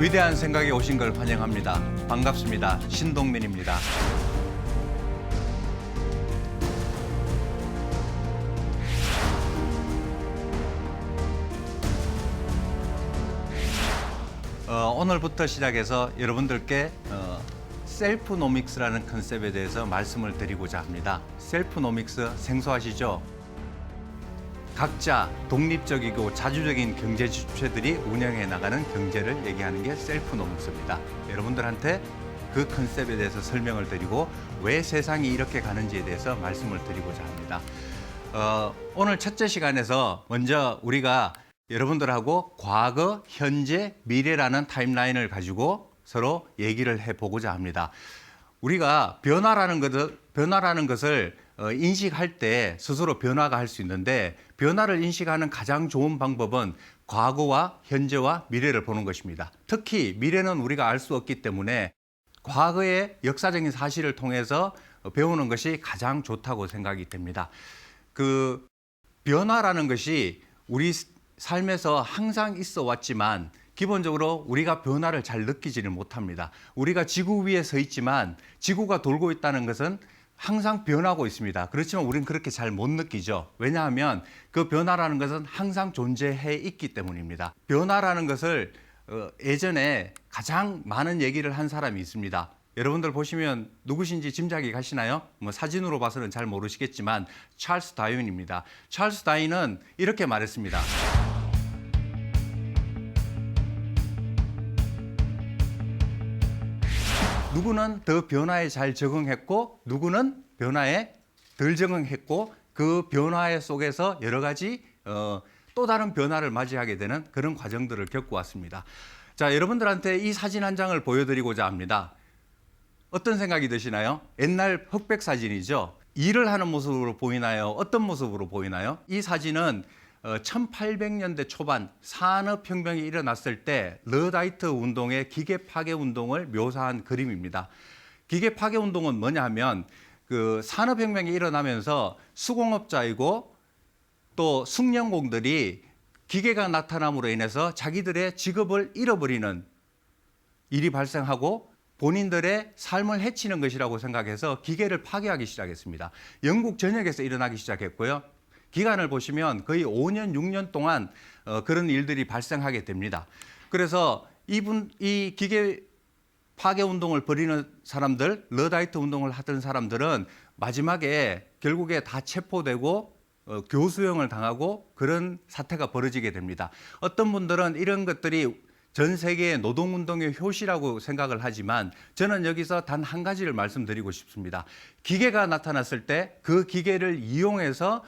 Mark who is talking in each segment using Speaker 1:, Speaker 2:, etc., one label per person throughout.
Speaker 1: 위대한 생각에 오신 걸 환영합니다. 반갑습니다. 신동민입니다. 오늘부터 시작해서 여러분들께 셀프노믹스라는 컨셉에 대해서 말씀을 드리고자 합니다. 셀프노믹스 생소하시죠? 각자 독립적이고 자주적인 경제 주체들이 운영해 나가는 경제를 얘기하는 게 셀프노믹스입니다. 여러분들한테 그 컨셉에 대해서 설명을 드리고 왜 세상이 이렇게 가는지에 대해서 말씀을 드리고자 합니다. 오늘 첫째 시간에서 먼저 우리가 여러분들하고 과거, 현재, 미래라는 타임라인을 가지고 서로 얘기를 해보고자 합니다. 우리가 변화라는 것을 인식할 때 스스로 변화가 할 수 있는데, 변화를 인식하는 가장 좋은 방법은 과거와 현재와 미래를 보는 것입니다. 특히 미래는 우리가 알 수 없기 때문에 과거의 역사적인 사실을 통해서 배우는 것이 가장 좋다고 생각이 됩니다. 그 변화라는 것이 우리 삶에서 항상 있어 왔지만 기본적으로 우리가 변화를 잘 느끼지를 못합니다. 우리가 지구 위에 서 있지만 지구가 돌고 있다는 것은 항상 변하고 있습니다. 그렇지만 우리는 그렇게 잘 못 느끼죠. 왜냐하면 그 변화라는 것은 항상 존재해 있기 때문입니다. 변화라는 것을 예전에 가장 많은 얘기를 한 사람이 있습니다. 여러분들 보시면 누구신지 짐작이 가시나요? 사진으로 봐서는 잘 모르시겠지만 찰스 다윈입니다. 찰스 다윈은 이렇게 말했습니다. 누구는 더 변화에 잘 적응했고 누구는 변화에 덜 적응했고 그 변화 속에서 여러 가지 또 다른 변화를 맞이하게 되는 그런 과정들을 겪어왔습니다. 자, 여러분들한테 이 사진 한 장을 보여드리고자 합니다. 어떤 생각이 드시나요? 옛날 흑백 사진이죠. 일을 하는 모습으로 보이나요? 어떤 모습으로 보이나요? 이 사진은 1800년대 초반 산업혁명이 일어났을 때 러다이트 운동의 기계 파괴 운동을 묘사한 그림입니다. 기계 파괴 운동은 뭐냐 하면 그 산업혁명이 일어나면서 수공업자이고 또 숙련공들이 기계가 나타남으로 인해서 자기들의 직업을 잃어버리는 일이 발생하고 본인들의 삶을 해치는 것이라고 생각해서 기계를 파괴하기 시작했습니다. 영국 전역에서 일어나기 시작했고요. 기간을 보시면 거의 5년, 6년 동안 그런 일들이 발생하게 됩니다. 그래서 이 기계 파괴 운동을 벌이는 사람들, 러다이트 운동을 하던 사람들은 마지막에 결국에 다 체포되고 교수형을 당하고 그런 사태가 벌어지게 됩니다. 어떤 분들은 이런 것들이 전 세계의 노동운동의 효시라고 생각을 하지만 저는 여기서 단 한 가지를 말씀드리고 싶습니다. 기계가 나타났을 때 그 기계를 이용해서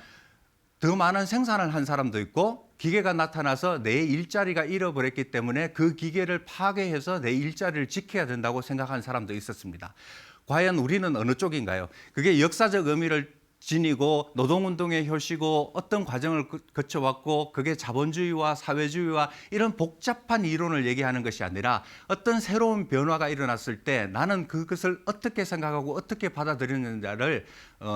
Speaker 1: 더 많은 생산을 한 사람도 있고 기계가 나타나서 내 일자리가 잃어버렸기 때문에 그 기계를 파괴해서 내 일자리를 지켜야 된다고 생각한 사람도 있었습니다. 과연 우리는 어느 쪽인가요? 그게 역사적 의미를 지니고 노동운동의 효시고 어떤 과정을 거쳐왔고 그게 자본주의와 사회주의와 이런 복잡한 이론을 얘기하는 것이 아니라 어떤 새로운 변화가 일어났을 때 나는 그것을 어떻게 생각하고 어떻게 받아들이는지를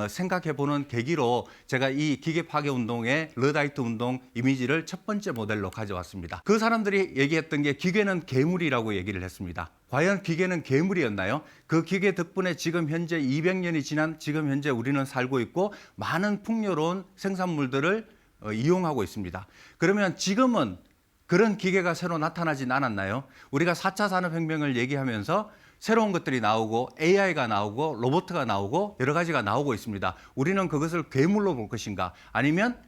Speaker 1: 생각해보는 계기로 제가 이 기계 파괴 운동의 러다이트 운동 이미지를 첫 번째 모델로 가져왔습니다. 그 사람들이 얘기했던 게 기계는 괴물이라고 얘기를 했습니다. 과연 기계는 괴물이었나요? 그 기계 덕분에 지금 현재 200년이 지난 지금 현재 우리는 살고 있고 많은 풍요로운 생산물들을 이용하고 있습니다. 그러면 지금은 그런 기계가 새로 나타나진 않았나요? 우리가 4차 산업혁명을 얘기하면서 새로운 것들이 나오고 AI가 나오고 로봇가 나오고 여러 가지가 나오고 있습니다. 우리는 그것을 괴물로 볼 것인가? 아니면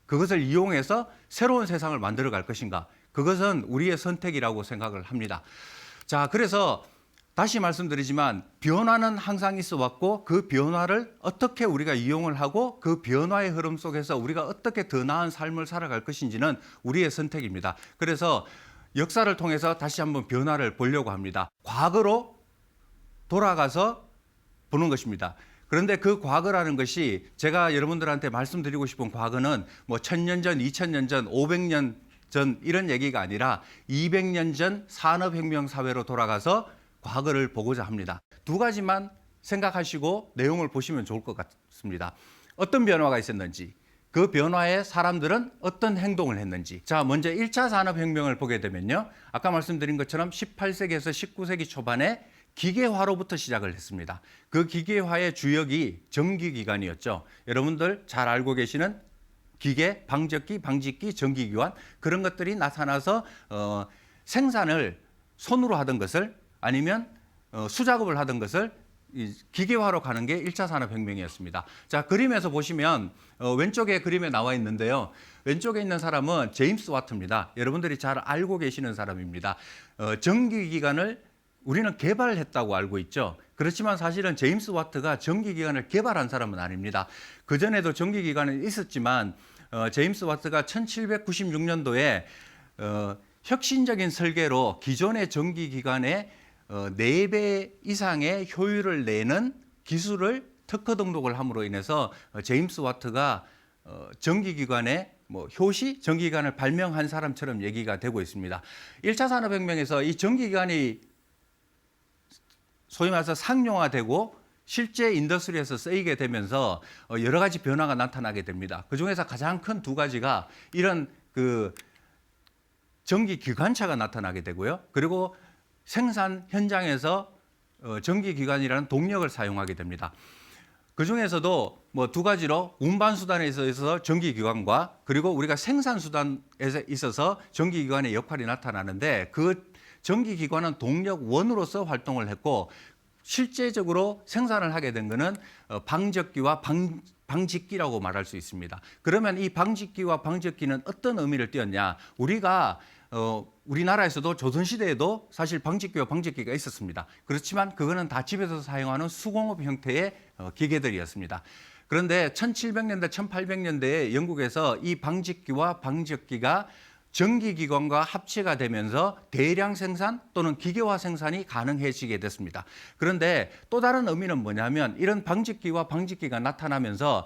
Speaker 1: 그것을 이용해서 새로운 세상을 만들어 갈 것인가? 그것은 우리의 선택이라고 생각을 합니다. 자, 그래서 다시 말씀드리지만 변화는 항상 있어 왔고 그 변화를 어떻게 우리가 이용을 하고 그 변화의 흐름 속에서 우리가 어떻게 더 나은 삶을 살아갈 것인지는 우리의 선택입니다. 그래서 역사를 통해서 다시 한번 변화를 보려고 합니다. 과거로 돌아가서 보는 것입니다. 그런데 그 과거라는 것이 제가 여러분들한테 말씀드리고 싶은 과거는 뭐 1000년 전, 2000년 전, 500년 전 이런 얘기가 아니라 200년 전 산업혁명 사회로 돌아가서 과거를 보고자 합니다. 두 가지만 생각하시고 내용을 보시면 좋을 것 같습니다. 어떤 변화가 있었는지, 그 변화에 사람들은 어떤 행동을 했는지. 자, 먼저 1차 산업혁명을 보게 되면요. 아까 말씀드린 것처럼 18세기에서 19세기 초반에 기계화로부터 시작을 했습니다. 그 기계화의 주역이 전기기관이었죠. 여러분들 잘 알고 계시는 기계, 방적기, 방직기, 전기기관 그런 것들이 나타나서 생산을 손으로 하던 것을 아니면 수작업을 하던 것을 기계화로 가는 게 1차 산업혁명이었습니다. 자, 그림에서 보시면 왼쪽에 그림에 나와 있는데요. 왼쪽에 있는 사람은 제임스 와트입니다. 여러분들이 잘 알고 계시는 사람입니다. 전기기관을 우리는 개발했다고 알고 있죠. 그렇지만 사실은 제임스 와트가 전기기관을 개발한 사람은 아닙니다. 그전에도 전기기관은 있었지만 제임스 와트가 1796년도에 혁신적인 설계로 기존의 전기기관의 4배 이상의 효율을 내는 기술을 특허 등록을 함으로 인해서 제임스 와트가 전기기관의 효시 전기기관을 발명한 사람처럼 얘기가 되고 있습니다. 1차 산업혁명에서 이 전기기관이 소위 말해서 상용화되고 실제 인더스트리에서 쓰이게 되면서 여러 가지 변화가 나타나게 됩니다. 그중에서 가장 큰 2가지가 이런 전기 기관차가 나타나게 되고요. 그리고 생산 현장에서 전기기관이라는 동력을 사용하게 됩니다. 그중에서도 2가지로 운반수단에 있어서 전기기관과 그리고 우리가 생산수단에 있어서 전기기관의 역할이 나타나는데 그 전기기관은 동력원으로서 활동을 했고 실제적으로 생산을 하게 된 것은 방적기와 방직기라고 말할 수 있습니다. 그러면 이 방직기와 방적기는 어떤 의미를 띄었냐? 우리나라에서도 조선시대에도 사실 방직기와 방적기가 있었습니다. 그렇지만 그거는 다 집에서 사용하는 수공업 형태의 기계들이었습니다. 그런데 1700년대, 1800년대에 영국에서 이 방직기와 방적기가 전기기관과 합체가 되면서 대량 생산 또는 기계화 생산이 가능해지게 됐습니다. 그런데 또 다른 의미는 뭐냐면 이런 방직기와 방직기가 나타나면서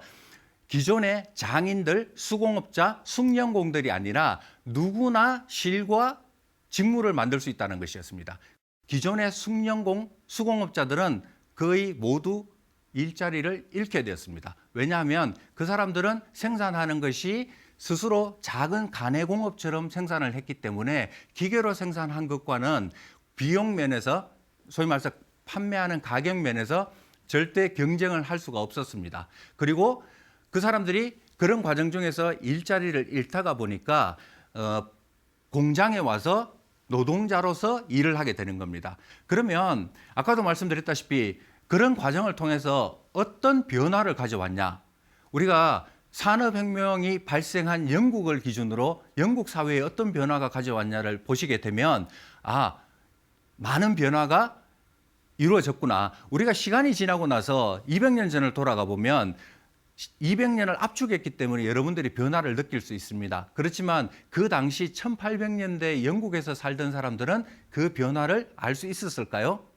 Speaker 1: 기존의 장인들, 수공업자, 숙련공들이 아니라 누구나 실과 직물을 만들 수 있다는 것이었습니다. 기존의 숙련공, 수공업자들은 거의 모두 일자리를 잃게 되었습니다. 왜냐하면 그 사람들은 생산하는 것이 스스로 작은 가내공업처럼 생산을 했기 때문에 기계로 생산한 것과는 비용 면에서 소위 말해서 판매하는 가격 면에서 절대 경쟁을 할 수가 없었습니다. 그리고 그 사람들이 그런 과정 중에서 일자리를 잃다가 보니까 공장에 와서 노동자로서 일을 하게 되는 겁니다. 그러면 아까도 말씀드렸다시피 그런 과정을 통해서 어떤 변화를 가져왔냐? 우리가 산업혁명이 발생한 영국을 기준으로 영국 사회에 어떤 변화가 가져왔냐를 보시게 되면 많은 변화가 이루어졌구나. 우리가 시간이 지나고 나서 200년 전을 돌아가 보면 200년을 압축했기 때문에 여러분들이 변화를 느낄 수 있습니다. 그렇지만 그 당시 1800년대 영국에서 살던 사람들은 그 변화를 알 수 있었을까요?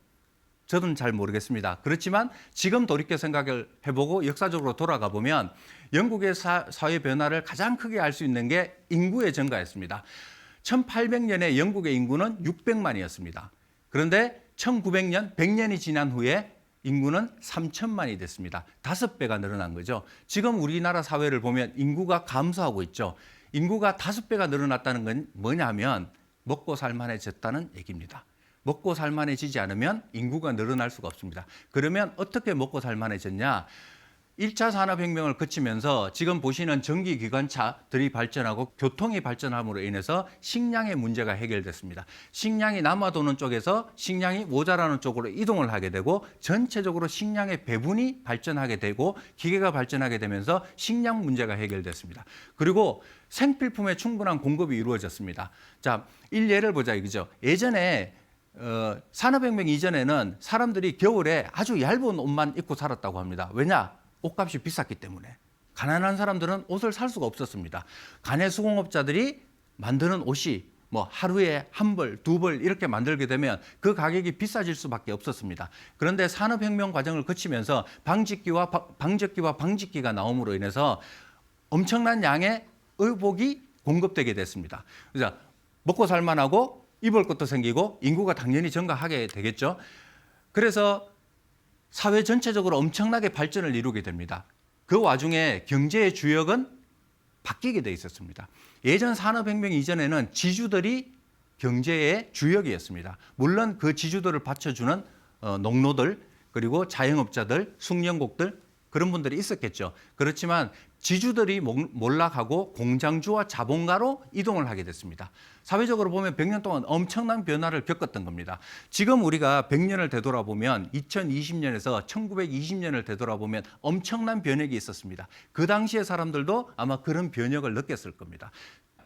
Speaker 1: 저는 잘 모르겠습니다. 그렇지만 지금 돌이켜 생각을 해보고 역사적으로 돌아가 보면 영국의 사회 변화를 가장 크게 알 수 있는 게 인구의 증가였습니다. 1800년에 영국의 인구는 600만이었습니다. 그런데 1900년, 100년이 지난 후에 인구는 3천만이 됐습니다. 5배가 늘어난 거죠. 지금 우리나라 사회를 보면 인구가 감소하고 있죠. 인구가 5배가 늘어났다는 건 뭐냐면 먹고 살만해졌다는 얘기입니다. 먹고 살만해지지 않으면 인구가 늘어날 수가 없습니다. 그러면 어떻게 먹고 살만해졌냐? 1차 산업혁명을 거치면서 지금 보시는 전기기관차들이 발전하고 교통이 발전함으로 인해서 식량의 문제가 해결됐습니다. 식량이 남아도는 쪽에서 식량이 모자라는 쪽으로 이동을 하게 되고 전체적으로 식량의 배분이 발전하게 되고 기계가 발전하게 되면서 식량 문제가 해결됐습니다. 그리고 생필품의 충분한 공급이 이루어졌습니다. 자, 일례를 보자 이거죠. 예전에 산업혁명 이전에는 사람들이 겨울에 아주 얇은 옷만 입고 살았다고 합니다. 왜냐? 옷값이 비쌌기 때문에. 가난한 사람들은 옷을 살 수가 없었습니다. 가내 수공업자들이 만드는 옷이 하루에 1벌, 2벌 이렇게 만들게 되면 그 가격이 비싸질 수밖에 없었습니다. 그런데 산업혁명 과정을 거치면서 방직기와 방직기가 나옴으로 인해서 엄청난 양의 의복이 공급되게 됐습니다. 그래서 먹고 살만하고 입을 것도 생기고 인구가 당연히 증가하게 되겠죠. 그래서 사회 전체적으로 엄청나게 발전을 이루게 됩니다. 그 와중에 경제의 주역은 바뀌게 돼 있었습니다. 예전 산업혁명 이전에는 지주들이 경제의 주역이었습니다. 물론 그 지주들을 받쳐주는 농노들, 그리고 자영업자들, 숙련국들 그런 분들이 있었겠죠. 그렇지만 지주들이 몰락하고 공장주와 자본가로 이동을 하게 됐습니다. 사회적으로 보면 100년 동안 엄청난 변화를 겪었던 겁니다. 지금 우리가 100년을 되돌아보면 2020년에서 1920년을 되돌아보면 엄청난 변혁이 있었습니다. 그 당시의 사람들도 아마 그런 변혁을 느꼈을 겁니다.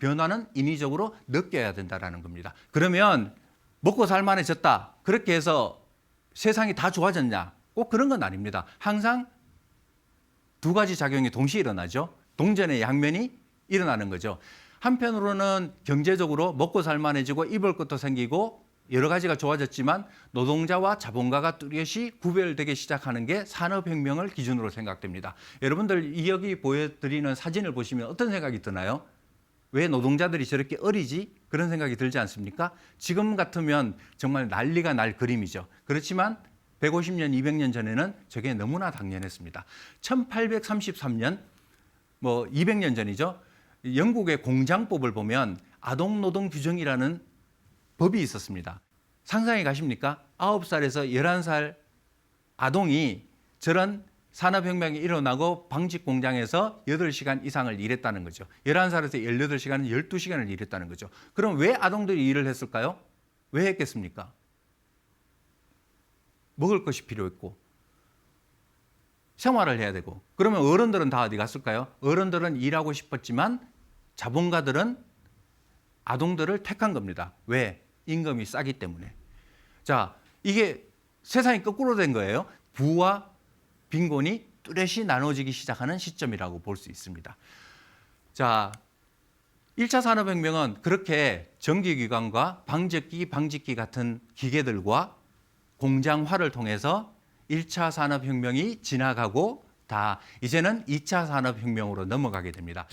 Speaker 1: 변화는 인위적으로 느껴야 된다는 겁니다. 그러면 먹고 살만해졌다. 그렇게 해서 세상이 다 좋아졌냐? 꼭 그런 건 아닙니다. 항상 두 가지 작용이 동시에 일어나죠. 동전의 양면이 일어나는 거죠. 한편으로는 경제적으로 먹고 살만해지고 입을 것도 생기고 여러 가지가 좋아졌지만 노동자와 자본가가 뚜렷이 구별되기 시작하는 게 산업혁명을 기준으로 생각됩니다. 여러분들 여기 보여드리는 사진을 보시면 어떤 생각이 드나요? 왜 노동자들이 저렇게 어리지? 그런 생각이 들지 않습니까? 지금 같으면 정말 난리가 날 그림이죠. 그렇지만 150년, 200년 전에는 저게 너무나 당연했습니다. 1833년, 200년 전이죠. 영국의 공장법을 보면 아동노동 규정이라는 법이 있었습니다. 상상해 가십니까? 9살에서 11살 아동이 저런 산업혁명이 일어나고 방직 공장에서 8시간 이상을 일했다는 거죠. 11살에서 18시간은 12시간을 일했다는 거죠. 그럼 왜 아동들이 일을 했을까요? 왜 했겠습니까? 먹을 것이 필요했고 생활을 해야 되고. 그러면 어른들은 다 어디 갔을까요? 어른들은 일하고 싶었지만 자본가들은 아동들을 택한 겁니다. 왜? 임금이 싸기 때문에. 자, 이게 세상이 거꾸로 된 거예요. 부와 빈곤이 뚜렷이 나눠지기 시작하는 시점이라고 볼 수 있습니다. 자, 1차 산업혁명은 그렇게 전기기관과 방적기, 방직기 같은 기계들과 공장화를 통해서 1차 산업혁명이 지나가고 이제는 2차 산업혁명으로 넘어가게 됩니다.